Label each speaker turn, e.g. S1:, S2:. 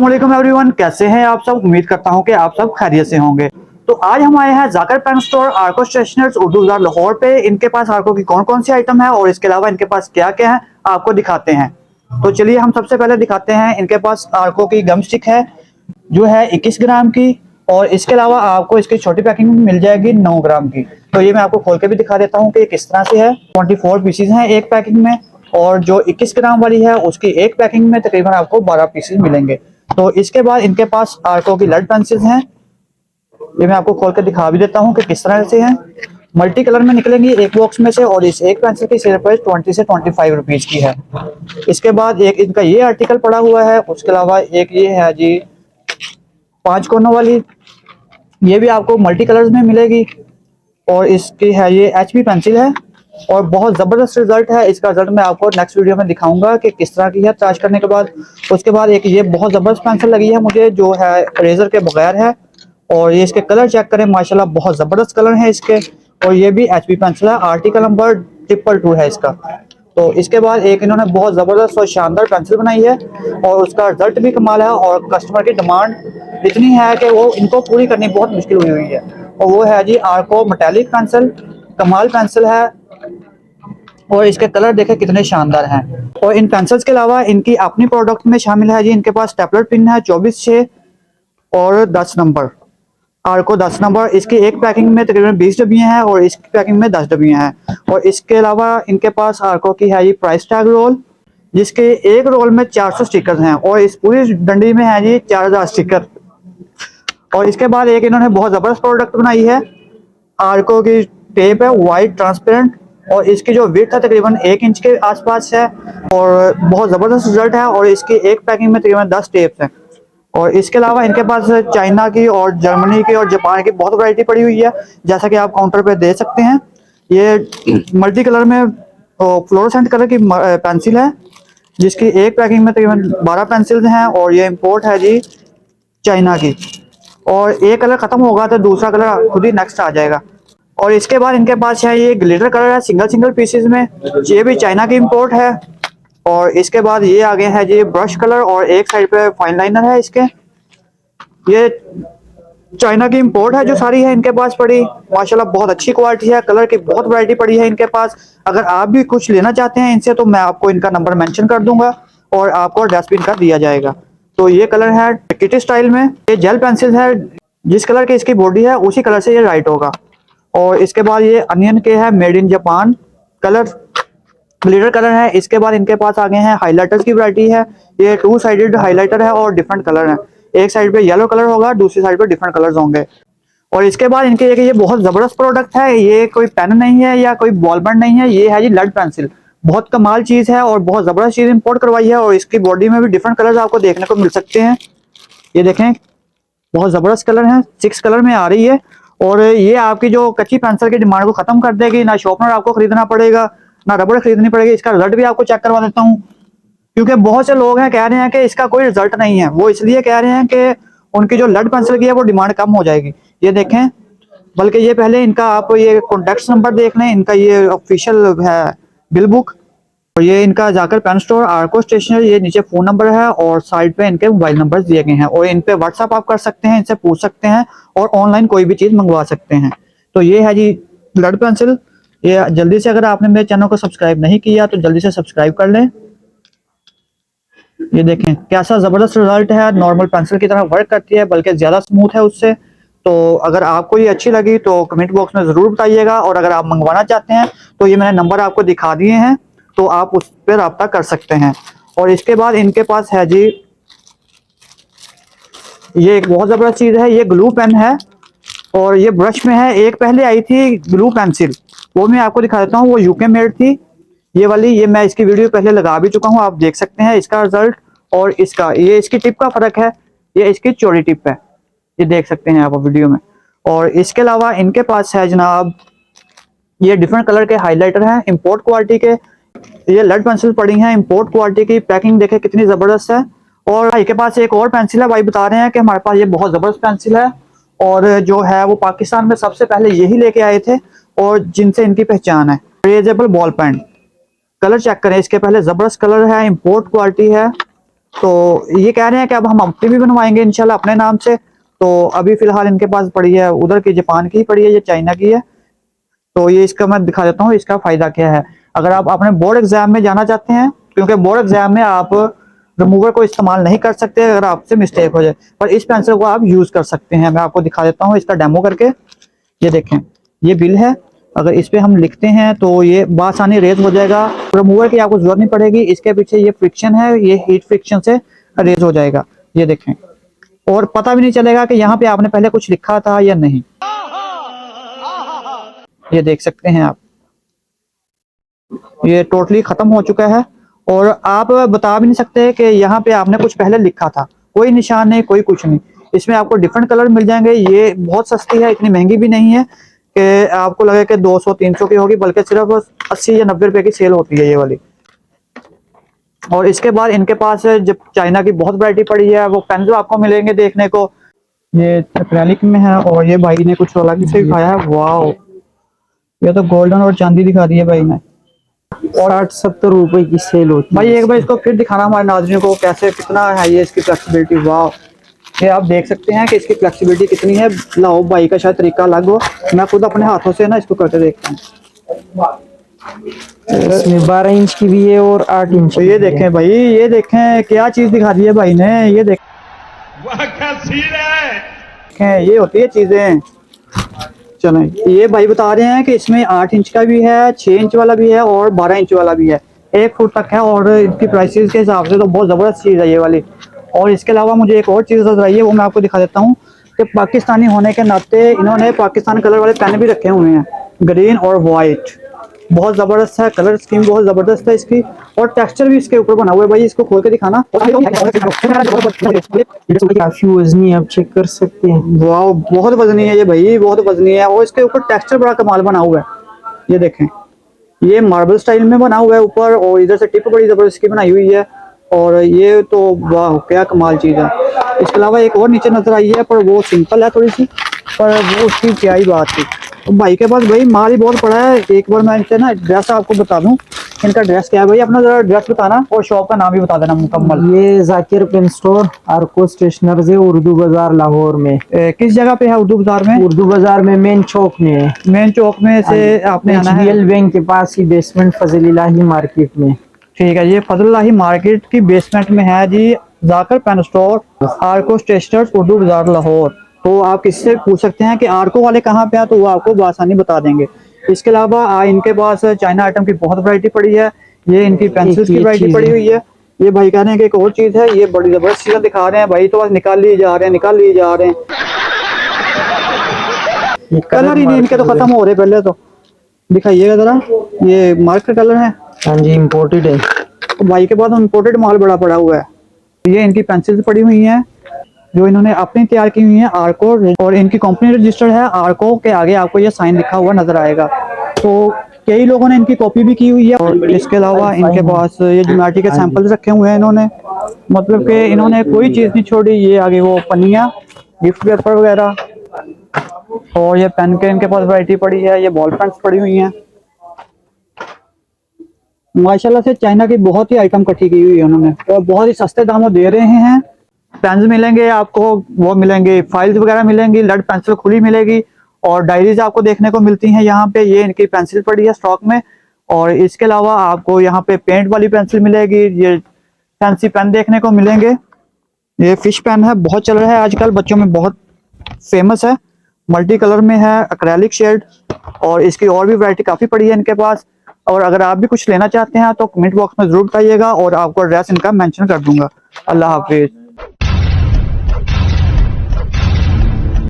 S1: अस्सलामुअलैकुम एवरीवन, कैसे हैं आप सब। उम्मीद करता हूं कि आप सब खैरियत से होंगे। तो आज हम आए हैं Zakir pen store Arco stationers Urdu Bazaar Lahore पे। इनके पास आर्को की कौन कौन सी आइटम है और इसके अलावा इनके पास क्या क्या है आपको दिखाते हैं। तो चलिए हम सबसे पहले दिखाते हैं। इनके पास आर्को की गम स्टिक है जो है 21 ग्राम की, और इसके अलावा आपको इसकी छोटी पैकिंग मिल जाएगी 9 ग्राम की। तो ये मैं आपको खोल के भी दिखा देता हूँ कि किस तरह से है। 24 पीसीज हैं एक पैकिंग में, और जो 21 ग्राम वाली है उसकी एक पैकिंग में तकरीबन आपको 12 पीसेज मिलेंगे। तो इसके बाद इनके पास आर्को की लेड पेंसिल्स हैं, ये मैं आपको खोल के दिखा भी देता हूँ कि किस तरह से हैं। मल्टी कलर में निकलेंगी एक बॉक्स में से, और इस एक पेंसिल की सेल प्राइस 20 से 25 रुपीज की है। इसके बाद एक इनका ये आर्टिकल पड़ा हुआ है, उसके अलावा एक ये है जी 5 कोनों वाली, ये भी आपको मल्टी कलर्स में मिलेगी। और इसकी है ये एचबी पेंसिल है, और बहुत ज़बरदस्त रिजल्ट है। इसका रिजल्ट मैं आपको नेक्स्ट वीडियो में दिखाऊंगा कि किस तरह की है चार्ज करने के बाद। उसके बाद एक ये बहुत ज़बरदस्त पेंसिल लगी है मुझे, जो है रेजर के बगैर है, और ये इसके कलर चेक करें, माशाल्लाह बहुत ज़बरदस्त कलर है इसके। और ये भी एचबी पेंसिल है, आर्टिकल नंबर 222 है इसका। तो इसके बाद एक इन्होंने बहुत ज़बरदस्त और शानदार पेंसिल बनाई है, और उसका रिजल्ट भी कमाल है, और कस्टमर की डिमांड इतनी है कि वो इनको पूरी करनी बहुत मुश्किल हुई है। और वो है जी आर्को मेटालिक पेंसिल, कमाल पेंसिल है, और इसके कलर देखें कितने शानदार हैं। और इन पेंसिल्स के अलावा इनकी अपनी प्रोडक्ट में शामिल है जी, इनके पास स्टेपलर पिन है 24/6 और 10 नंबर, आर्को 10 नंबर। इसकी एक पैकिंग में तकरीबन 20 डब्बियाँ हैं, और इसकी पैकिंग में 10 डब्बियाँ हैं। और इसके अलावा इनके पास आर्को की है ये प्राइस टैग रोल, जिसके एक रोल में 400 स्टिकर हैं, और इस पूरी डंडी में है जी 4000 स्टिकर। और इसके बाद एक इन्होंने बहुत ज़बरदस्त प्रोडक्ट बनाई है, आर्को की टेप है वाइट ट्रांसपेरेंट, और इसकी जो विड्थ है तकरीबन 1 इंच के आसपास है, और बहुत ज़बरदस्त रिजल्ट है। और इसकी एक पैकिंग में तकरीबन 10 टेप्स हैं। और इसके अलावा इनके पास चाइना की और जर्मनी की और जापान की बहुत वैरायटी पड़ी हुई है, जैसा कि आप काउंटर पे देख सकते हैं। ये मल्टी कलर में फ्लोरोसेंट कलर की पेंसिल है, जिसकी एक पैकिंग में तकरीबन 12 पेंसिल्स हैं, और ये इंपोर्ट है जी चाइना की। और एक कलर खत्म होगा तो दूसरा कलर खुद ही नेक्स्ट आ जाएगा। और इसके बाद इनके पास है ये ग्लिटर कलर है सिंगल सिंगल पीसेस में, ये भी चाइना की इंपोर्ट है। और इसके बाद ये आगे है जी ब्रश कलर, और एक साइड पे फाइन लाइनर है इसके। ये चाइना की इंपोर्ट है जो सारी है इनके पास पड़ी, माशाल्लाह बहुत अच्छी क्वालिटी है, कलर की बहुत वैरायटी पड़ी है इनके पास। अगर आप भी कुछ लेना चाहते हैं इनसे तो मैं आपको इनका नंबर मेंशन कर दूंगा, और आपको एड्रेस भी इनका दिया जाएगा। तो ये कलर है किटी स्टाइल में, ये जेल पेंसिल है, जिस कलर की इसकी बॉडी है उसी कलर से ये राइट होगा। और इसके बाद ये अनियन के है made in Japan colour, glitter colour है। इसके बाद इनके पास आगे हैं हाइलाइटर्स की वैरायटी है, ये 2 साइडेड हाइलाइटर है, और डिफरेंट कलर है, एक साइड पे येलो कलर होगा, दूसरी साइड पे डिफरेंट कलर्स होंगे। और इसके बाद इनके ये बहुत जबरदस्त प्रोडक्ट है, ये कोई पेन नहीं है या कोई बॉल पेन नहीं है, ये है जी लेड पेंसिल। बहुत कमाल चीज है, और बहुत जबरदस्त चीज इंपोर्ट करवाई है, और इसकी बॉडी में भी डिफरेंट कलर्स आपको देखने को मिल सकते हैं। ये देखें बहुत ज़बरदस्त कलर है, 6 कलर में आ रही है। और ये आपकी जो कच्ची पेंसिल की डिमांड को खत्म कर देगी, ना शॉर्पनर आपको खरीदना पड़ेगा, ना रबड़ खरीदनी पड़ेगी। इसका रिजल्ट भी आपको चेक करवा देता हूँ, क्योंकि बहुत से लोग हैं कह रहे हैं कि इसका कोई रिजल्ट नहीं है। वो इसलिए कह रहे हैं कि उनकी जो लेड पेंसिल की है वो डिमांड कम हो जाएगी। ये देखें, बल्कि ये पहले इनका आप ये कॉन्टैक्ट नंबर देख लें, इनका ये ऑफिशियल है बिल बुक। और ये इनका जाकर पेन स्टोर आर्को स्टेशनरी, ये नीचे फ़ोन नंबर है, और साइड पे इनके मोबाइल नंबर दिए गए हैं, और इन पे व्हाट्सअप आप कर सकते हैं, इनसे पूछ सकते हैं, और ऑनलाइन कोई भी चीज़ मंगवा सकते हैं। तो ये है जी लेड पेंसिल। ये जल्दी से, अगर आपने मेरे चैनल को सब्सक्राइब नहीं किया तो जल्दी से सब्सक्राइब कर लें। ये देखें कैसा ज़बरदस्त रिजल्ट है, नॉर्मल पेंसिल की तरह वर्क करती है, बल्कि ज़्यादा स्मूथ है उससे। तो अगर आपको ये अच्छी लगी तो कमेंट बॉक्स में ज़रूर बताइएगा, और अगर आप मंगवाना चाहते हैं तो ये मैंने नंबर आपको दिखा दिए हैं, तो आप उस पर रब्ता कर सकते हैं। और इसके बाद इनके पास है जी ये एक बहुत ज़बरदस्त चीज़ है, ये ग्लू पेन है, और ये ब्रश में है। एक पहले आई थी ग्लू पेंसिल, वो मैं आपको दिखा देता हूँ, वो यूके मेड थी ये वाली, ये मैं इसकी वीडियो पहले लगा भी चुका हूँ, आप देख सकते हैं इसका रिजल्ट। और इसका ये इसकी टिप का फ़र्क है, ये इसकी चौड़ी टिप है, ये देख सकते हैं आप वीडियो में। और इसके अलावा इनके पास है जनाब ये डिफरेंट कलर के हाइलाइटर हैं इंपोर्ट क्वालिटी के, ये लेड पेंसिल पड़ी हैं इंपोर्ट क्वालिटी की, पैकिंग देखें कितनी ज़बरदस्त है। और भाई के पास एक और पेंसिल है, भाई बता रहे हैं कि हमारे पास ये बहुत ज़बरदस्त पेंसिल है, और जो है वो पाकिस्तान में सबसे पहले यही लेके आए थे, और जिनसे इनकी पहचान है। रेजेबल बॉल पेन, कलर चेक करें इसके, पहले ज़बरदस्त कलर है, इंपोर्ट क्वालिटी है, तो ये कह रहे हैं कि अब हम अपनी भी बनवाएंगे इंशाल्लाह अपने नाम से। तो अभी फिलहाल इनके पास पड़ी है, उधर की जापान की पड़ी है, ये चाइना की है। तो ये इसका मैं दिखा देता हूँ इसका फायदा क्या है। अगर आप अपने बोर्ड एग्जाम में जाना चाहते हैं, क्योंकि बोर्ड एग्जाम में आप रिमूवर को इस्तेमाल नहीं कर सकते अगर आपसे मिस्टेक हो जाए, पर इस पेंसिल को आप यूज कर सकते हैं। मैं आपको दिखा देता हूँ इसका डेमो करके। ये देखें, ये बिल है। अगर इस पे हम लिखते हैं तो ये बासानी रेज हो जाएगा, रिमूवर की आपको जरूरत नहीं पड़ेगी। इसके पीछे ये फ्रिक्शन है, ये हीट फ्रिक्शन से रेज हो जाएगा। ये देखें, और पता भी नहीं चलेगा कि यहाँ पे आपने पहले कुछ लिखा था या नहीं। ये देख सकते हैं आप, ये टोटली खत्म हो चुका है और आप बता भी नहीं सकते कि यहाँ पे आपने कुछ पहले लिखा था। कोई निशान नहीं, कोई कुछ नहीं। इसमें आपको डिफरेंट कलर मिल जाएंगे। ये बहुत सस्ती है, इतनी महंगी भी नहीं है कि आपको लगे कि 200-300 की होगी, बल्कि सिर्फ 80 या 90 रुपए की सेल होती है ये वाली। और इसके बाद इनके पास जब चाइना की बहुत वैरायटी पड़ी है, वो पेन जो आपको मिलेंगे देखने को, ये एक्रेलिक में है। और ये भाई ने कुछ अलग से दिखाया है, वाह, ये तो गोल्डन और चांदी दिखा दी है भाई ने।
S2: 60-70 रुपए की सेल होती है
S1: भाई एक बार इसको फिर दिखाना हमारे नाज़रीन को, कैसे कितना है ये इसकी फ्लेक्सिबिलिटी। वाह, ये आप देख सकते हैं कि इसकी फ्लेक्सिबिलिटी कितनी है। लाओ भाई का शायद तरीका अलग हो, मैं खुद अपने हाथों से ना इसको करके देखता हूँ।
S2: इसमें 12 इंच की भी है और 8 इंच
S1: तो ये देखें भाई, ये देखें क्या चीज दिखा दी है भाई ने। ये देखें,
S3: वाह क्या सीन है।
S1: ये होती है चीजें। चलें, ये भाई बता रहे हैं कि इसमें 8 इंच का भी है, 6 इंच वाला भी है और 12 इंच वाला भी है, 1 फुट तक है। और इनकी प्राइसेस के हिसाब से तो बहुत ज़बरदस्त चीज़ है ये वाली। और इसके अलावा मुझे एक और चीज़ नजर आई है, वो मैं आपको दिखा देता हूँ कि पाकिस्तानी होने के नाते इन्होंने पाकिस्तान कलर वाले पेन भी रखे हुए हैं, ग्रीन और वाइट। बहुत ज़बरदस्त है, कलर स्कीम बहुत ज़बरदस्त है इसकी, और टेक्सचर भी इसके ऊपर बना हुआ है। भाई इसको खोल के दिखाना।
S2: काफी वजनी, आप चेक कर सकते हैं।
S1: वाह, बहुत वजनी है ये भाई, बहुत वजनी है। और इसके ऊपर टेक्सचर बड़ा कमाल बना हुआ है। ये देखें, ये मार्बल स्टाइल में बना हुआ है ऊपर, और इधर से टिप बड़ी जबरदस्त की बनाई हुई है। और ये तो वाह क्या कमाल चीज़ है। इसके अलावा एक और नीचे नजर आई है, पर वो सिंपल है थोड़ी सी, पर वो उसकी क्या ही बात थी। तो भाई के पास भाई माल ही बहुत पड़ा है। एक बार मैं इनसे ना ड्रेस आपको बता दूं, इनका ड्रेस क्या है। भाई अपना जरा ड्रेस बताना और शॉप का नाम भी बता देना मुकम्मल।
S2: ये Zakir pen store Arco stationers है, उर्दू बाजार लाहौर में।
S1: किस जगह पे है उर्दू बाजार में?
S2: उर्दू बाजार में मेन चौक में है।
S1: मेन चौक में से आपने आना है,
S2: HBL बैंक के पास ही बेसमेंट फजलिलाही मार्केट में।
S1: ठीक है। ये फजलुल्लाही मार्केट की बेसमेंट में है जी, Zakir pen store, Arco stationers, Urdu Bazaar Lahore. तो आप किसी से पूछ सकते हैं कि आर्को वाले कहाँ पे हैं, तो वो आपको बआसानी बता देंगे। इसके अलावा इनके पास चाइना आइटम की बहुत वैरायटी पड़ी है। ये इनकी पेंसिल्स की वैरायटी पड़ी हुई है। ये भाई कह रहे हैं कि एक और चीज है, ये बड़ी जबरदस्त चीजें दिखा रहे हैं भाई, तो बस निकाल लिए जा रहे हैं, निकाल लिए जा रहे हैं। कलर ही नहीं इनके तो खत्म हो रहे पहले तो। दिखाइएगा जरा, ये मार्कर कलर है।
S2: हाँ जी, इम्पोर्टेड है।
S1: तो भाई के पास इम्पोर्टेड माल बड़ा पड़ा हुआ है। ये इनकी पेंसिल्स पड़ी हुई हैं जो इन्होंने अपनी तैयार की हुई है, आर्को, और इनकी कंपनी रजिस्टर्ड है। आर्को के आगे आपको ये साइन लिखा हुआ नजर आएगा। तो कई लोगों ने इनकी कॉपी भी की हुई है। और इसके अलावा इनके पास ये ज्योमेट्री के सैंपल्स रखे हुए हैं इन्होंने, मतलब कि इन्होंने कोई चीज नहीं छोड़ी। ये आगे वो पन्नियां, गिफ्ट पेपर वगैरह, और ये पेन के इनके पास वैरायटी पड़ी है। ये बॉल पेन्स पड़ी हुई हैं। माशाल्लाह से चाइना की बहुत ही आइटम इकट्ठी की हुई है उन्होंने, और बहुत ही सस्ते दामों दे रहे हैं। पेन्स मिलेंगे आपको, वो मिलेंगे, फाइल्स वगैरह मिलेंगी, लेड पेंसिल खुली मिलेगी, और डायरीज आपको देखने को मिलती हैं यहाँ पे। ये इनकी पेंसिल पड़ी है स्टॉक में। और इसके अलावा आपको यहाँ पे पेंट वाली पेंसिल मिलेगी, ये फैंसी पेन देखने को मिलेंगे। ये फिश पेन है, बहुत चल रहा है आजकल, बच्चों में बहुत फेमस है, मल्टी कलर में है, एक्रेलिक शेड। और इसकी और भी वैरायटी काफी पड़ी है इनके पास। और अगर आप भी कुछ लेना चाहते हैं तो कमेंट बॉक्स में जरूर बताइएगा, और आपको एड्रेस इनका मेंशन कर दूंगा। अल्लाह हाफिज।